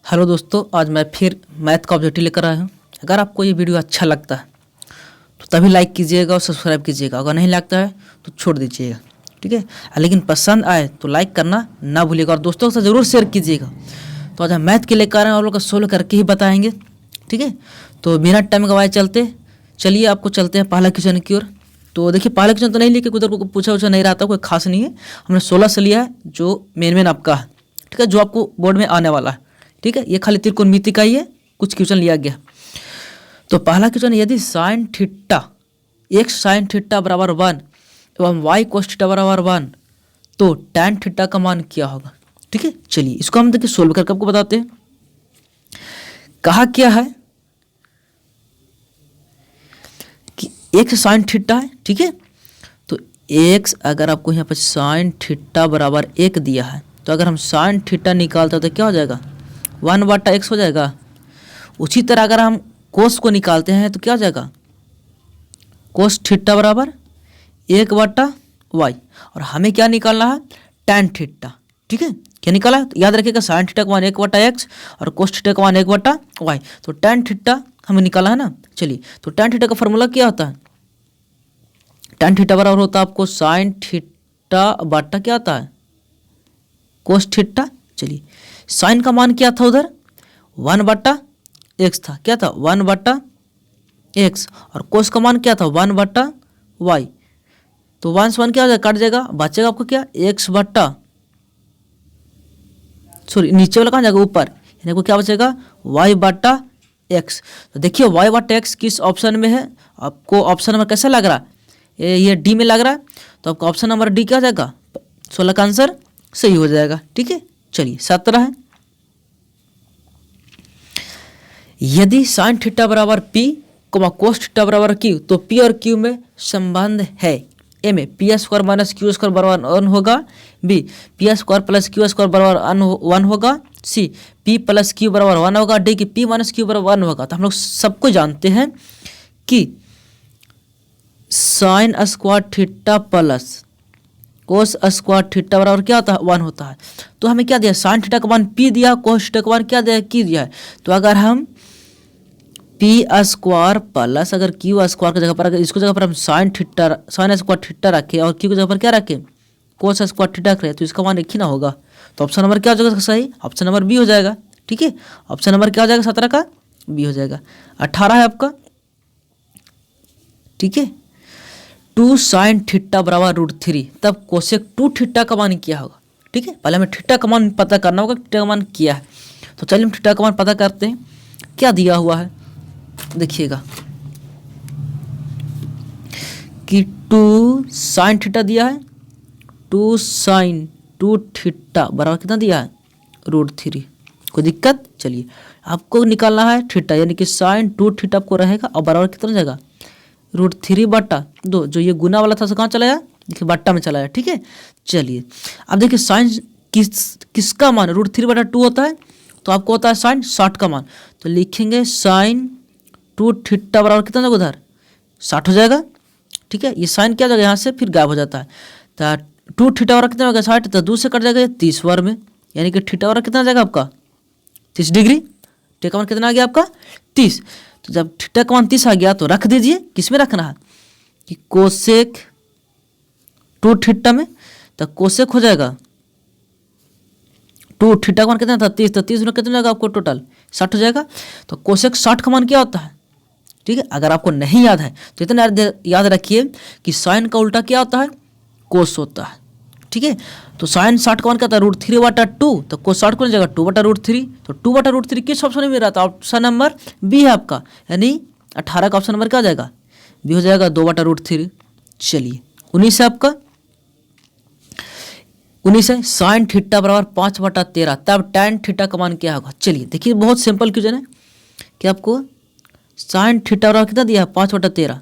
Hello दोस्तों, आज मैं फिर मैथ का ऑब्जेक्टिव लेकर आया हूँ। अगर आपको ये वीडियो अच्छा लगता है तो तभी लाइक कीजिएगा और सब्सक्राइब कीजिएगा। अगर नहीं लगता है तो छोड़ दीजिएगा, ठीक है। लेकिन पसंद आए तो लाइक करना ना भूलिएगा और दोस्तों के साथ ज़रूर शेयर कीजिएगा। तो आज हम मैथ के लेकर आए हैं और लोग का सोल्व करके ही बताएंगे, ठीक है। तो बिना टाइम गवाए चलिए आपको चलते हैं पहला क्वेश्चन की ओर। तो देखिए, पहला क्वेश्चन तो नहीं लिखे, उधर को पूछा उछा नहीं रहता, कोई खास नहीं है। हमने 16 से लिया है जो मेन आपका है, ठीक है, जो आपको बोर्ड में आने वाला है, ठीक है। ये खाली त्रिकोणमिति का ही है, कुछ क्वेश्चन लिया गया। तो पहला क्वेश्चन, यदि sine theta x sine theta बराबर 1 एवं वाई कोस थीटा बराबर 1 तो टैन थीटा का मान क्या होगा, ठीक है। चलिए इसको हम देखिए सोल्व करके आपको बताते हैं। कहा क्या है कि एक्स साइन थीटा है, ठीक है। तो एक्स अगर आपको यहाँ पर साइन थीटा बराबर 1 दिया है तो अगर हम साइन थीटा निकालते हैं तो क्या हो जाएगा, 1/x हो जाएगा। उसी तरह अगर हम कोस को निकालते हैं तो क्या हो जाएगा, कोस थीटा बराबर 1/y। और हमें क्या निकालना है, टैन थीटा, ठीक है। क्या निकाला है तो याद रखिएगा, साइन थीटा का मान 1/x और कोस थीटा का मान 1/y। तो टैन थीटा हमें निकाला है ना। चलिए, तो टैन थीटा का फॉर्मूला क्या होता है, टैन थीटा बराबर होता है आपको साइन थीटा बटा क्या आता है, कोस थीटा। चलिए, साइन का मान क्या था उधर, 1/x था, क्या था 1/x। और कोस का मान क्या था 1/y। तो 1 से 1 क्या हो जाएगा, कट जाएगा, बचेगा आपको क्या, नीचे वाला कहाँ जाएगा, ऊपर, यानी को क्या बचेगा, y/x। तो देखिए y/x किस ऑप्शन में है, आपको ऑप्शन नंबर कैसा लग रहा है, ये डी में लग रहा है। तो आपका ऑप्शन नंबर डी क्या हो जाएगा, 16 का आंसर सही हो जाएगा, ठीक है। चलिए 17 है, यदि साइन थीटा बराबर p कोस थीटा बराबर q तो p और q में संबंध है। ए में p² माइनस q² बराबर 1 होगा, बी p² प्लस q² बराबर 1 होगा, सी p प्लस q बराबर 1 होगा, डी की p माइनस q बराबर 1 होगा। तो हम लोग सबको जानते हैं कि sine square theta plus cos square theta बराबर क्या होता है, 1 होता है। तो हमें क्या दिया, साइन थीटा का मान p दिया, कोस थीटा का मान क्या दिया, q दिया है। तो अगर हम p² प्लस अगर q² की जगह पर, अगर इसको जगह पर हम साइन स्क्वायर थीटा रखें और q की जगह पर क्या रखें, कोस स्क्वायर थीटा रखें, तो इसका मान एक ही ना होगा। तो ऑप्शन नंबर क्या हो जाएगा सही, ऑप्शन नंबर बी हो जाएगा, ठीक है। ऑप्शन नंबर क्या हो जाएगा 17 का, बी हो जाएगा। 18 है आपका, ठीक है। 2 साइन थीटा बराबर √3 तब कोसेक 2 थीटा का मान क्या होगा, ठीक है। पहले हमें थीटा का मान पता करना होगा, थीटा का मान क्या है। तो चलिए हम थीटा का मान पता करते हैं। क्या दिया हुआ है देखिएगा कि 2 साइन थीटा दिया है, 2 साइन 2 थीटा बराबर कितना दिया है, √3। कोई दिक्कत, चलिए आपको निकालना है थीटा, यानी कि साइन 2 थीटा आपको रहेगा और बराबर कितना जाएगा, √3/2। जो ये गुना वाला था कहाँ चला गया, देखिए बट्टा में चला गया, ठीक है। चलिए अब देखिए साइन किसका मान √3/2 होता है, तो आपको होता है साइन 60 का मान। तो लिखेंगे साइन 2 थीटा बराबर कितना जाएगा, उधर 60 हो जाएगा, ठीक है। ये साइन क्या जाएगा, यहाँ से फिर गायब हो जाता है। तो 2 थीटा बराबर कितना होगा 60, तो 2 से कट जाएगा 30 वर्ग में, यानी कि थीटा बराबर कितना जाएगा आपका 30 डिग्री। थीटा का मान कितना आ गया आपका 30। तो जब थीटा का मान 30 आ गया तो रख दीजिए, किस में रखना है कि कोसेक 2 थीटा में। तो कोसेक हो जाएगा 2 थीटा का मान कितना था 30, तो 30 में कितना जाएगा आपको टोटल 60 हो जाएगा। तो कोसेक 60 का मान क्या होता है, ठीक है। अगर आपको नहीं याद है तो इतना याद रखिए कि साइन का उल्टा क्या होता है, कोस होता है, ठीक है। तो साइन 60 का मान क्या था √3/2, तो कोस 60 को जाएगा 2/√3। तो 2/√3 किस ऑप्शन में मिल रहा था, ऑप्शन नंबर बी है आपका, यानी 18 का ऑप्शन नंबर क्या हो जाएगा, बी हो जाएगा 2/√3। चलिए 19 है आपका, 19 है साइन थीटा बराबर 5/13 तब टैन थीटा का मान क्या होगा। चलिए देखिए बहुत सिंपल क्वेश्चन है कि आपको साइन थीटा बराबर कितना दिया है 5/13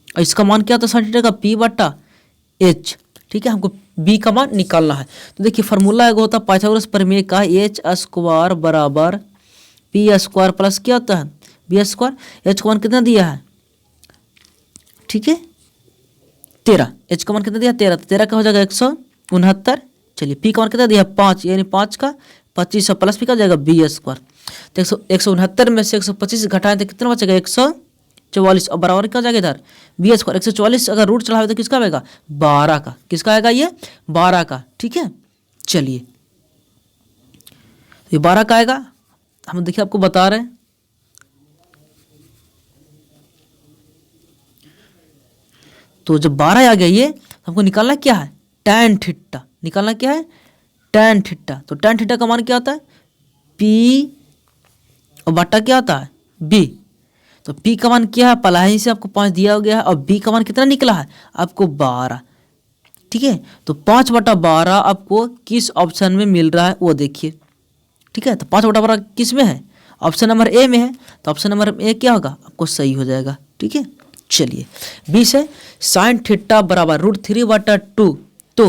और इसका मान क्या होता है साइन थीटा का p/h, ठीक है। हमको b का मान निकालना है। तो देखिए फार्मूला एक होता है पाइथागोरस प्रमेय का, h² बराबर p² प्लस क्या होता है b²। h का मान कितना दिया है, ठीक है 13, h का मान कितना दिया 13, तो 13 का हो जाएगा 169। चलिए p का मान कितना दिया 5, यानी 5 का 25 और प्लस भी क्या हो जाएगा बी स्क्वायर। तो 169 में से 125 घटाएं तो कितना बचेगा 144 और बराबर क्या हो जाएगा इधर बी स्क्वायर। 144 अगर रूट चढ़ावे तो किसका आएगा 12 का। किसका आएगा ये 12 का। ठीक है चलिए ये 12 का आएगा। हम देखिए आपको बता रहे हैं तो जब 12 आ गया ये हमको निकालना क्या है tan थीटा। निकालना क्या है tan थीटा। तो tan थीटा का मान क्या आता है P और बटा क्या आता है B। तो P का मान क्या है पलाही से आपको 5 दिया गया है और B का मान कितना निकला है आपको 12। ठीक है तो 5/12 आपको किस ऑप्शन में मिल रहा है वो देखिए। ठीक है तो 5/12 किस में है ऑप्शन नंबर ए में है। तो ऑप्शन नंबर ए क्या होगा आपको सही हो जाएगा। ठीक है चलिए 20 है साइन थीटा बराबर √3/2। तो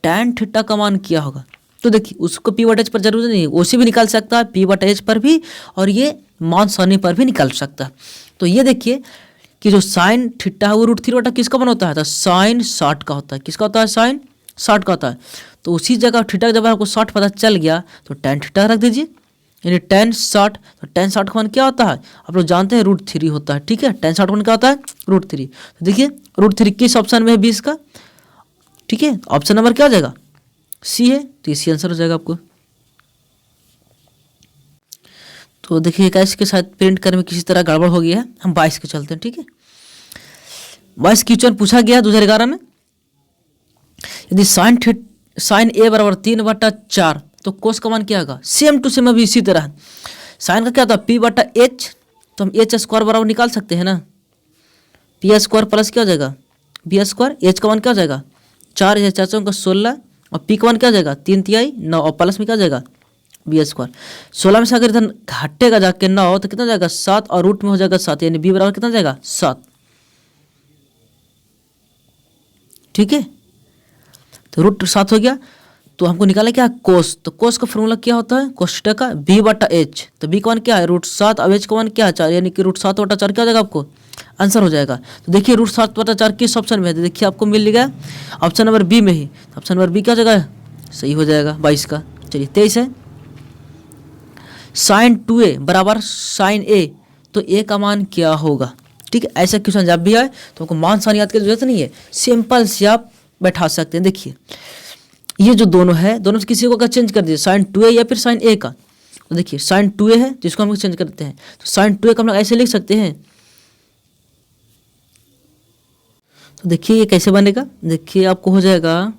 tan थीटा का मान क्या होगा। तो देखिए उसको p/h पर जरूरत नहीं है उसे भी निकाल सकता है p/h पर भी और ये मान सारणी पर भी निकाल सकता है। तो ये देखिए कि जो साइन थीटा है वो √3 किसका मान होता है तो साइन 60 का होता है। किसका होता है साइन 60 का होता है। तो उसी जगह थीटा जब आपको 60 पता चल गया तो tan थीटा रख दीजिए यानी tan 60। तो tan 60 का मान क्या होता है आप लोग जानते हैं √3 होता है। ठीक है tan 60 का मान क्या होता है √3। तो देखिए √3 किस ऑप्शन में है 20 का। ठीक है ऑप्शन नंबर क्या हो जाएगा सी है। तो इसी आंसर हो जाएगा आपको। तो देखिए 21 के साथ प्रिंट करने में किसी तरह गड़बड़ हो गया है हम 22 के चलते हैं। ठीक है 22 क्वेश्चन पूछा गया 2011 में। यदि साइन ए बराबर 3/4 तो कोस का मान क्या होगा सेम टू सेम अभी इसी तरह साइन का क्या होता है p/h। तो हम h स्क्वायर बराबर निकाल सकते हैं ना p स्क्वायर प्लस क्या हो जाएगा b स्क्वायर। h का मान क्या हो जाएगा 4 या 4 का 16 और p का मान क्या हो जाएगा 3×3 9 और प्लस में क्या हो जाएगा b स्क्वायर। 16 में से अगर इधर घटेगा जाके 9 तो कितना जाएगा 7 और रूट में हो जाएगा 7 यानी b बराबर कितना जाएगा 7। ठीक है तो √7 हो गया। तो हमको निकालना क्या है कोस। तो कोस का फॉर्मूला क्या होता है कोस थीटा का b/h। तो b का मान क्या है √7 अब h का मान क्या है 4 यानी कि √7/4 क्या हो जाएगा आपको आंसर हो जाएगा। तो देखिए √7/4 किस ऑप्शन में है तो देखिए आपको मिल गया ऑप्शन नंबर बी में ही। तो ऑप्शन नंबर बी क्या जगह है सही हो जाएगा 22 का। चलिए 23 है साइन 2a बराबर साइन a। तो a का मान क्या होगा। ठीक है ऐसा क्वेश्चन जब भी आए तो हमको मान साइन याद करने की जरूरत नहीं है सिंपल से आप बैठा सकते हैं। देखिए ये जो दोनों है दोनों से किसी को अगर चेंज कर दीजिए साइन 2a या फिर साइन a का। तो देखिए साइन 2a है जिसको हम चेंज करते हैं तो साइन 2a का हम लोग ऐसे लिख सकते हैं। तो देखिए ये कैसे बनेगा देखिए आपको हो जाएगा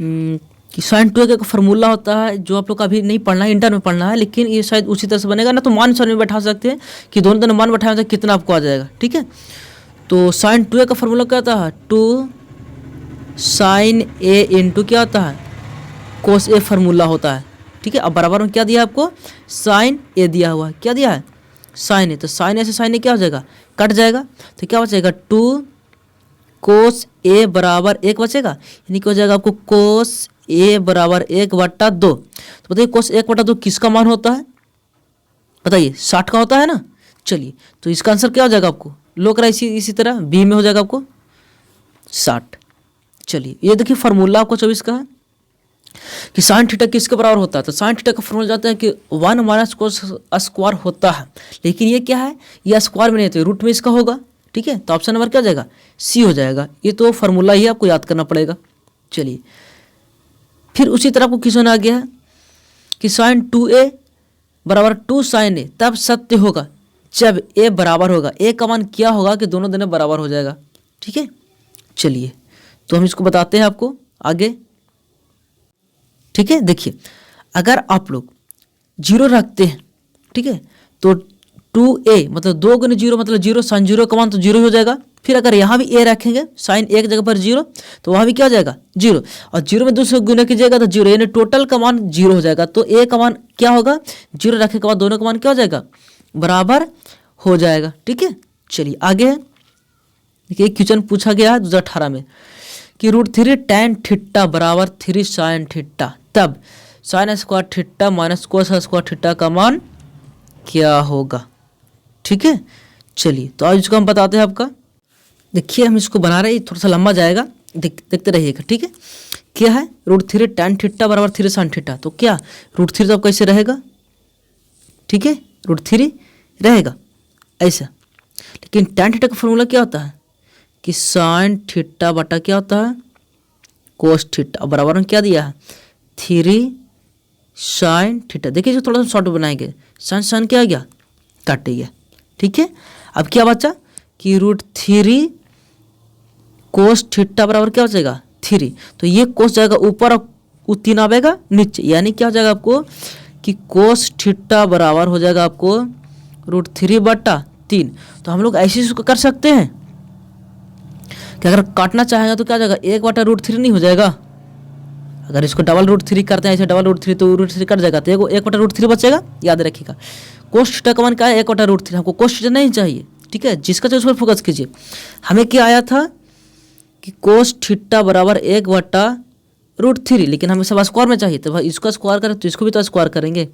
कि साइन 2a का फॉर्मूला होता है जो आप लोग का अभी नहीं पढ़ना है इंटर में पढ़ना है लेकिन ये शायद उसी तरह से बनेगा ना। तो मान साइन में बैठा सकते हैं कि दोनों मान बैठाए तो कितना आपको आ जाएगा। ठीक है तो साइन 2a का फॉर्मूला क्या होता है 2 साइन a इंटू क्या होता है कोस ए फार्मूला होता है। ठीक है अब बराबर में क्या दिया आपको साइन ए दिया हुआ है। क्या दिया है साइन ए। तो साइन ए से साइन ए क्या हो जाएगा कट जाएगा तो क्या बचेगा 2 कोस ए बराबर 1 बचेगा यानी क्या हो जाएगा आपको कोस ए बराबर 1/2। तो बताइए कोस 1/2 किसका मान होता है बताइए 60 का होता है ना। चलिए तो इसका आंसर क्या हो जाएगा आपको लोग रहा इसी तरह बी में हो जाएगा आपको 60। चलिए ये देखिए फार्मूला आपको 24 का है कि साइन थीटा किसके बराबर होता है। तो साइन थीटा का फॉर्मूला जाता है कि 1 - कोस स्क्वायर होता है लेकिन ये क्या है ये स्क्वायर में नहीं होता रूट में इसका होगा। ठीक है तो ऑप्शन नंबर क्या हो जाएगा सी हो जाएगा। ये तो फार्मूला ही आपको याद करना पड़ेगा। चलिए फिर उसी तरह आपको क्वेश्चन आ गया है कि साइन 2a बराबर 2 साइन ए तब सत्य होगा जब a बराबर होगा। a का मान क्या होगा कि दोनों दोनों बराबर हो जाएगा। ठीक है चलिए तो हम इसको बताते हैं आपको आगे। ठीक है देखिए अगर आप लोग 0 रखते हैं ठीक है तो 2a मतलब 2 × 0 मतलब 0 साइन 0 का मान तो 0 हो जाएगा। फिर अगर यहाँ भी a रखेंगे साइन एक जगह पर 0 तो वहाँ भी क्या हो जाएगा 0 और 0 में 2 से गुना कीजिएगा तो 0 यानी टोटल का मान 0 हो जाएगा। तो a का मान क्या होगा 0 रखने के बाद दोनों का मान क्या हो जाएगा बराबर हो जाएगा। ठीक है चलिए आगे है देखिए एक क्वेश्चन पूछा गया है 2018 में कि √3 tan थीटा बराबर 3 साइन थीटा तब sine square theta minus cos square theta का मान क्या होगा। ठीक है चलिए तो आज इसको हम बताते हैं आपका। देखिए हम इसको बना रहे हैं थोड़ा सा लंबा जाएगा देखते रहिएगा। ठीक है क्या है, √3 tan थीटा बराबर 3 sin थीटा। तो क्या √3 तो कैसे रहेगा, ठीक है, √3 रहेगा ऐसा। लेकिन tan थीटा का फॉर्मूला क्या होता है कि sin थीटा बटा क्या होता है, cos थीटा, बराबर में क्या दिया है 3 sin थीटा। देखिए जो थोड़ा सा शॉर्ट बनाएंगे, sin क्या आ गया, कट गया, ठीक है। अब क्या बचा कि √3 cos थीटा बराबर क्या हो जाएगा 3। तो ये cos जाएगा ऊपर और 3 आएगा नीचे, यानी क्या हो जाएगा आपको कि cos थीटा बराबर हो जाएगा आपको √3 बटा 3। तो हम लोग ऐसे इसको कर सकते हैं कि अगर काटना चाहेंगे तो क्या हो जाएगा 1 बटा √3 नहीं हो जाएगा। अगर इसको डबल √3 करते हैं ऐसे डबल √3 तो √3 कट जाएगा, तो 1 बटा √3 बचेगा, याद रखिएगा। cos थीटा का मान क्या है 1 बटा √3, हमको cos थीटा नहीं चाहिए, ठीक है, जिसका चाहिए उस पर फोकस कीजिए। हमें क्या आया था कि cos थीटा बराबर 1 बटा √3, लेकिन हमें सब स्क्वायर में चाहिए, तो भाई इसको स्क्वायर करें तो इसको भी तो स्क्वायर करेंगे,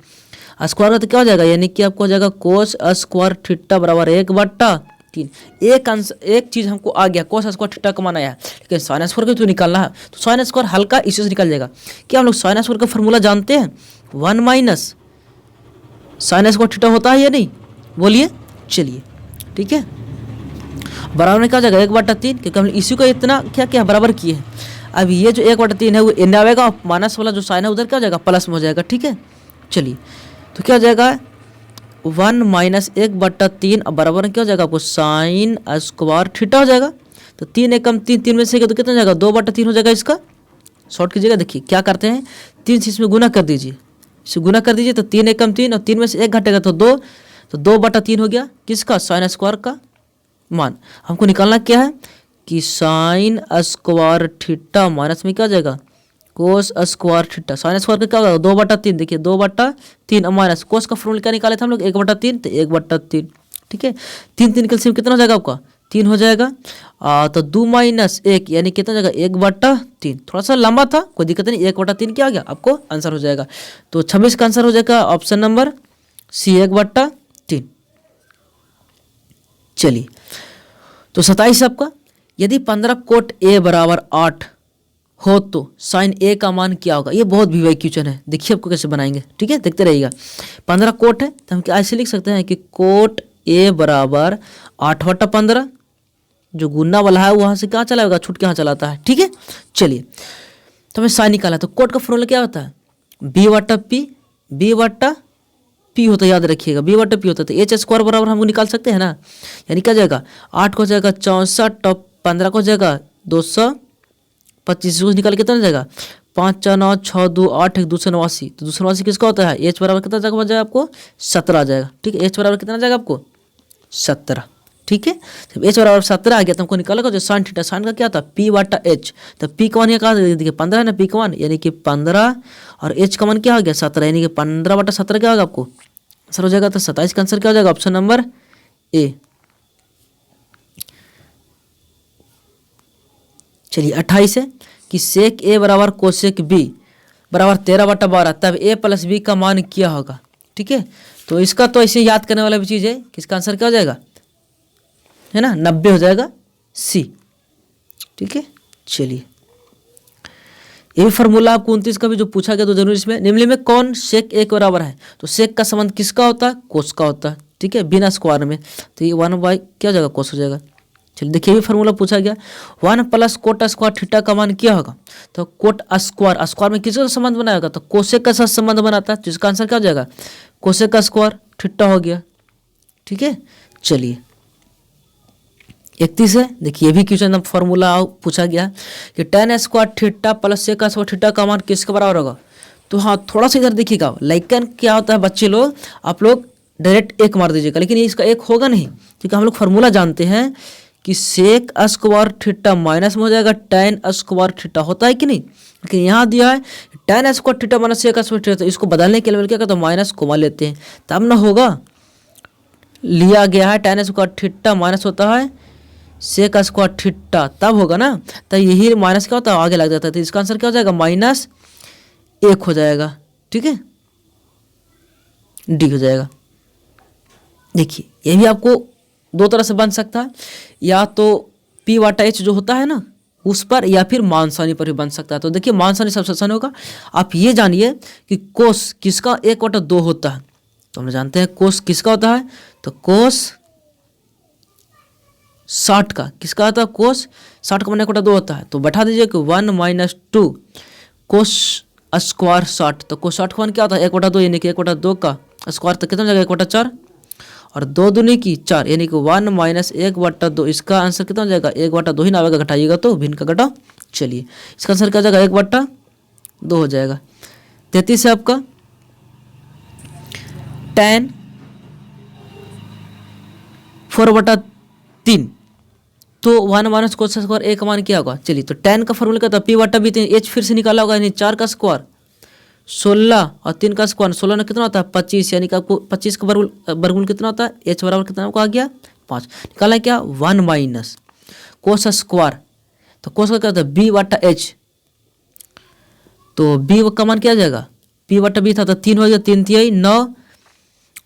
स्क्वायर तो क्या हो जाएगा, यानी कि आपको हो जाएगा cos स्क्वायर थीटा बराबर 1 बटा 3। एक चीज़ हमको आ गया, cos स्क्वायर थीटा का मान आया, लेकिन sin स्क्वायर को तो निकालना है, तो sin स्क्वायर हल्का इसी से निकल जाएगा। क्या हम लोग sin स्क्वायर का फॉर्मूला जानते हैं, 1 माइनस sin स्क्वायर थीटा होता है या नहीं, बोलिए, चलिए, ठीक है। बराबर में क्या हो जाएगा 1 बटा 3, क्योंकि हमने इसी को इतना क्या क्या बराबर किए हैं। अब ये जो 1 बटा 3 है वो एंड आएगा, और माइनस वाला जो साइन है उधर क्या हो जाएगा प्लस में हो जाएगा, ठीक है। चलिए तो क्या हो जाएगा 1 माइनस 1 बटा 3, अब बराबर में क्या हो जाएगा आपको साइन स्क्वायर थीटा हो जाएगा। तो 3 एकम 3, 3 में से तो कितना हो जाएगा 2 बटा 3 हो जाएगा। इसका शॉर्ट कीजिएगा, देखिए क्या करते हैं 3 से इसमें गुना कर दीजिए, इसे गुना कर दीजिए, तो 3 एकम 3 और 3 में से 1 घटेगा तो 2, तो 2 बटा 3 हो गया किसका, साइन स्क्वायर का मान। हमको निकालना क्या है कि साइन स्क्वायर थीटा माइनस में क्या हो जाएगा cos square theta. Sine square का क्या होगा 2 बटा 3, देखिए 2 बटा 3 माइनस कोस का फॉर्मूला क्या निकाले थे हम लोग 1 बटा 3, तो 1 बटा 3, ठीक है। 3 3 कैलसियम कितना हो जाएगा आपका 3 हो जाएगा, तो 2 माइनस 1 यानी कितना हो जाएगा 1 बटा 3। थोड़ा सा लंबा था, कोई दिक्कत नहीं, 1 बटा 3 क्या आ गया आपको आंसर हो जाएगा। तो 26 का आंसर हो जाएगा ऑप्शन नंबर सी 1 बटा 3। चलिए तो 27 आपका, यदि 15 कोट ए बराबर 8 हो तो साइन ए का मान क्या होगा। ये बहुत भी क्वेश्चन है, देखिए आपको कैसे बनाएंगे, ठीक है, देखते रहिएगा। 15 कोट है तो हम क्या ऐसे लिख सकते हैं कि कोट ए बराबर 8 बटा 15, जो गुना वाला है वहाँ से क्या चलाएगा छूट के यहाँ चलाता है, ठीक है। चलिए तो हमें साइन निकाला, तो कोट का फॉर्मूला क्या होता है बी बटा पी, बी बटा पी होता है, याद रखिएगा बी बटा पी होता है। तो एच स्क्वायर बराबर हमको निकाल सकते हैं ना, यानी क्या जाएगा 8 को जाएगा 64 और 15 को जाएगा 225, निकाल कितना जाएगा 5 4 9 6 2 8 1 289। तो 289 किसका होता है एच बराबर कितना जाएगा, जाएगा आपको 17 आ जाएगा, ठीक है। एच बराबर कितना जाएगा आपको 17, ठीक है। जब एच बराबर 17 आ गया तो हमको निकालेगा जो साइन थीटा, साइन का क्या था पी बटा एच। तो पी का मान कहा देखिए 15 है ना, पी का मान यानी कि 15 और एच का मान क्या हो गया 17, यानी कि 15 बटा 17 क्या होगा आपको आंसर हो जाएगा। तो 27 का आंसर क्या हो जाएगा ऑप्शन नंबर ए। चलिए 28 है कि सेक ए बराबर कोसेक बी बराबर 13 बटा 12, तब ए प्लस बी का मान क्या होगा, ठीक है। तो इसका तो ऐसे याद करने वाला भी चीज़ है कि इसका आंसर क्या हो जाएगा है ना 90 हो जाएगा सी, ठीक है। चलिए ये फार्मूला आपको 29 का भी जो पूछा गया तो जरूर इसमें निम्नलिखित में कौन सेक ए के बराबर है। तो सेक का संबंध किसका होता है कोस का होता है, ठीक है, बिना स्क्वायर में। तो ये 1 बाई क्या हो जाएगा कोस हो जाएगा। चलिए देखिए ये फार्मूला पूछा गया 1 प्लस कोट स्क्वायर थीटा का मान क्या होगा। तो कोट स्क्वायर, स्क्वायर में किसका संबंध बनाएगा तो कोसेक का साथ संबंध बनाता है, जिसका आंसर क्या हो जाएगा कोसेक का स्क्वायर थीटा हो गया, ठीक है। चलिए 31 है, देखिए ये भी क्वेश्चन फार्मूला पूछा गया कि tan square theta plus sec square theta का मान किसके बराबर होगा। तो हाँ थोड़ा सा इधर देखिएगा लाइकन क्या होता है बच्चे लोग, आप लोग डायरेक्ट एक मार दीजिएगा, लेकिन ये इसका एक होगा नहीं, क्योंकि हम लोग फार्मूला जानते हैं कि सेक स्क्वायर थीटा माइनस में हो जाएगा tan स्क्वायर थीटा, होता है कि नहीं। लेकिन यहाँ दिया है tan square theta minus sec square theta, तो इसको बदलने के लिए क्या करते हैं माइनस कोमा लेते हैं तब ना होगा। लिया गया है tan स्क्वायर थीटा माइनस होता है सेक स्क्वायर थीटा, तब होगा ना, तो यही माइनस क्या होता है आगे लग जाता है। तो इसका आंसर क्या हो जाएगा -1 हो जाएगा, ठीक है, डी हो जाएगा। देखिए ये भी आपको दो तरह से बन सकता है, या तो पी बटा एच जो होता है ना उस पर या फिर मानसानी पर भी बन सकता है। तो देखिए मानसानी सबसे आसान होगा। आप ये जानिए कि कोस किसका 1/2 होता है, तो हम जानते हैं कोस किसका होता है, तो कोस 60 का किसका होता है, कोस 60 का 1/2 होता है। तो बैठा दीजिए कि 1 - 2 कोस स्क्वायर 60, तो कोस 60 का मान क्या होता है 1/2, यानी कि 1/2 का स्क्वायर तो कितना हो जाएगा 1/4, और 2 दूनी की 4, यानी कि 1 - 1/2। इसका आंसर कितना हो जाएगा 1/2 ही ना आएगा, घटाइएगा तो भिन्न का घटाओ। चलिए इसका आंसर क्या हो जाएगा 1/2 हो जाएगा। 33 है आपका tan 4/3, तो 1 - कोस स्क्वायर ए का मान क्या होगा। चलिए तो tan का फॉर्मूला क्या था p/b, तो h फिर से निकाला होगा, यानी 4 का स्क्वायर 16 और 3 का स्क्वायर 16 में कितना होता है 25, यानी कि आपको 25 का वर्गमूल कितना होता है, h बराबर कितना आपको आ गया 5। निकाला क्या 1 - कोस स्क्वायर, तो कोस का क्या होता है b/h, तो b का मान क्या आ जाएगा p/b था तो 3 हो गया, 3 तिहाई 9,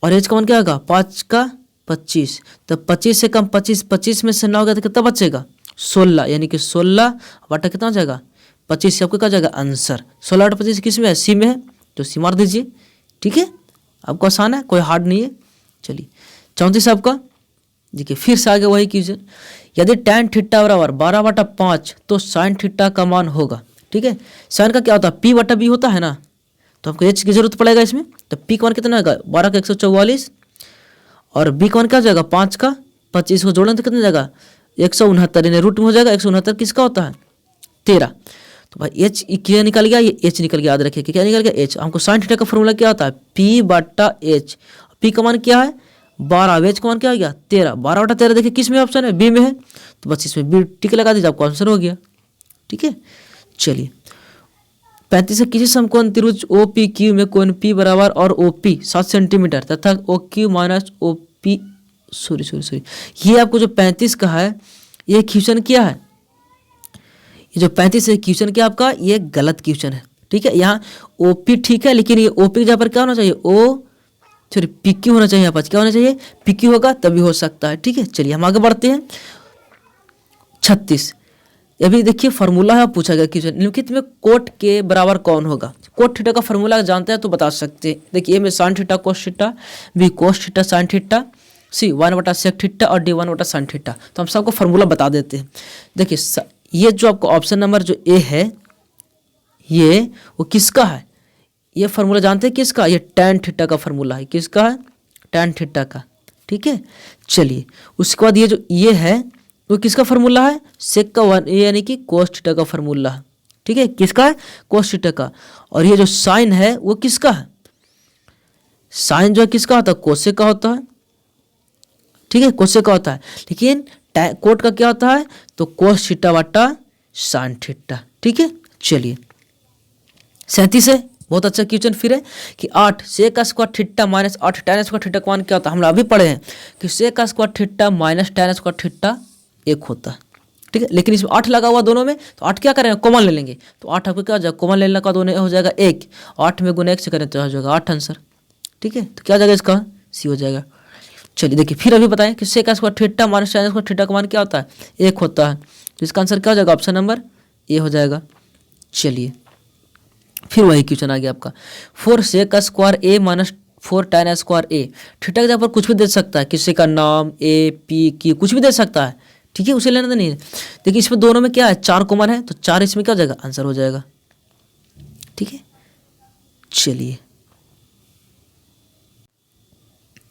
और h का मान क्या होगा 5 का 25, तो 25 से कम 25 में से 9 हो गया तो कितना बचेगा 16, यानी कि 16 बटा कितना हो जाएगा 25 से आपको क्या जाएगा आंसर 16/25 किस में है, सी में है, तो सी मार दीजिए। ठीक है, आपको आसान है, कोई हार्ड नहीं है। चलिए 34 आपका देखिए फिर से आगे वही क्वेश्चन, यदि tan थीटा बराबर 12/5 तो sin थीटा का मान होगा। ठीक है, sin का क्या होता है p/b होता है ना, तो आपको h की जरूरत पड़ेगा इसमें, तो p का मान कितना होगा 12 का 144, और b का मान क्या हो जाएगा 5 का 25 को जोड़ें तो कितना जाएगा 169, यानी रूट में हो जाएगा 169 किसका होता है 13। तो भाई h क्या निकल गया, ये h निकल गया, याद रखिए क्या निकल गया h। हमको sin थीटा का फॉर्मूला क्या होता है p/h, p का मान क्या है 12, h का मान क्या हो गया 13, 12/13 देखिए किस में ऑप्शन है b में है, तो बस इसमें b टिक लगा दीजिए आपको आंसर हो गया। ठीक है, चलिए 35 से किसी समकोण त्रिभुज OPQ में कोण P बराबर और OP 7 सेंटीमीटर तथा OQ माइनस OP सॉरी ये आपको जो 35 का है ये क्वेश्चन क्या है, ये जो 35 है क्वेश्चन क्या आपका ये गलत क्वेश्चन है। ठीक है, यहाँ OP ठीक है, लेकिन ये OP की जगह पर क्या होना चाहिए PQ होना चाहिए, यहाँ पर क्या होना चाहिए PQ होगा तभी हो सकता है। ठीक है, चलिए हम आगे बढ़ते हैं। 36 अभी देखिए फार्मूला है, पूछा गया क्वेश्चन निम्नलिखित में कोट के बराबर कौन होगा। कोट थीटा का फार्मूला जानते हैं तो बता सकते हैं। देखिए ए में sine theta cos theta, B cos theta sine theta, C 1/sec theta और डी 1/sin थीटा। तो हम सबको फार्मूला बता देते हैं। देखिए ये जो आपको ऑप्शन नंबर जो ए है ये वो किसका है, ये फार्मूला जानते हैं किसका, ये tan थीटा का फार्मूला है, किसका है tan थीटा का। ठीक है, चलिए उसके बाद ये जो ये है वो किसका फार्मूला है सेक का 1 यानी कि कोस थीटा का फार्मूला है। ठीक है, किसका है कोस थीटा का, और ये जो साइन है वो किसका है, साइन जो है किसका होता है कोसेक का होता है। ठीक है, कोसेक का होता है, लेकिन कोट का क्या होता है तो कोस थीटा बटा साइन थीटा। ठीक है, चलिए 37 है, बहुत अच्छा क्वेश्चन फिर है कि 8 sec square theta minus 8 tan square theta का मान क्या होता है। हम लोग अभी पढ़े हैं कि sec square theta minus tan square theta 1 होता है। ठीक है, लेकिन इसमें 8 लगा हुआ दोनों में, तो 8 क्या करेंगे कॉमन ले लेंगे, तो 8 आपको क्या हो जाएगा कॉमन लेने का दोनों हो जाएगा 1, 8 में गुना 1 से करें तो हो जाएगा 8 आंसर। ठीक है, तो क्या हो जाएगा इसका सी हो जाएगा। चलिए देखिए फिर अभी बताएं कि sec square theta minus tan square theta का मान क्या होता है 1 होता है, तो इसका आंसर क्या हो जाएगा ऑप्शन नंबर ए हो जाएगा। चलिए फिर वही क्वेश्चन आ गया आपका 4 सेक स्क्वायर ए माइनस 4 tan स्क्वायर ए। थीटा के जगह पर कुछ भी दे सकता है, किसी का नाम ए पी क्यू कुछ भी दे सकता है। ठीक है, उसे लेना तो नहीं है। देखिए इसमें दोनों में क्या है 4 कॉमन है, तो 4 इसमें क्या हो जाएगा आंसर हो जाएगा। ठीक है, चलिए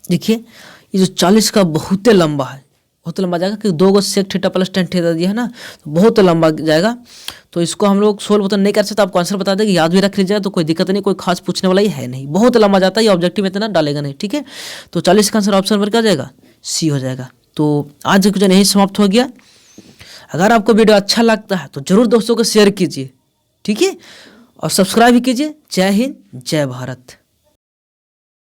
देखिए ये जो 40 का बहुत लंबा है, बहुत लंबा जाएगा कि 2 sec theta plus tan theta दिया है ना, तो बहुत लंबा जाएगा। तो इसको हम लोग सोल्व तो नहीं कर सकते, आपको आंसर बता देंगे, याद भी रख लीजिएगा तो कोई दिक्कत नहीं, कोई खास पूछने वाला ही है नहीं, बहुत लंबा जाता है, ये ऑब्जेक्टिव में इतना डालेगा नहीं। ठीक है, तो 40 का आंसर ऑप्शन पर क्या जाएगा सी हो जाएगा। तो आज क्वेश्चन यही समाप्त हो गया। अगर आपको वीडियो अच्छा लगता है तो जरूर दोस्तों को शेयर कीजिए। ठीक है, और सब्सक्राइब भी कीजिए। जय हिंद जय भारत।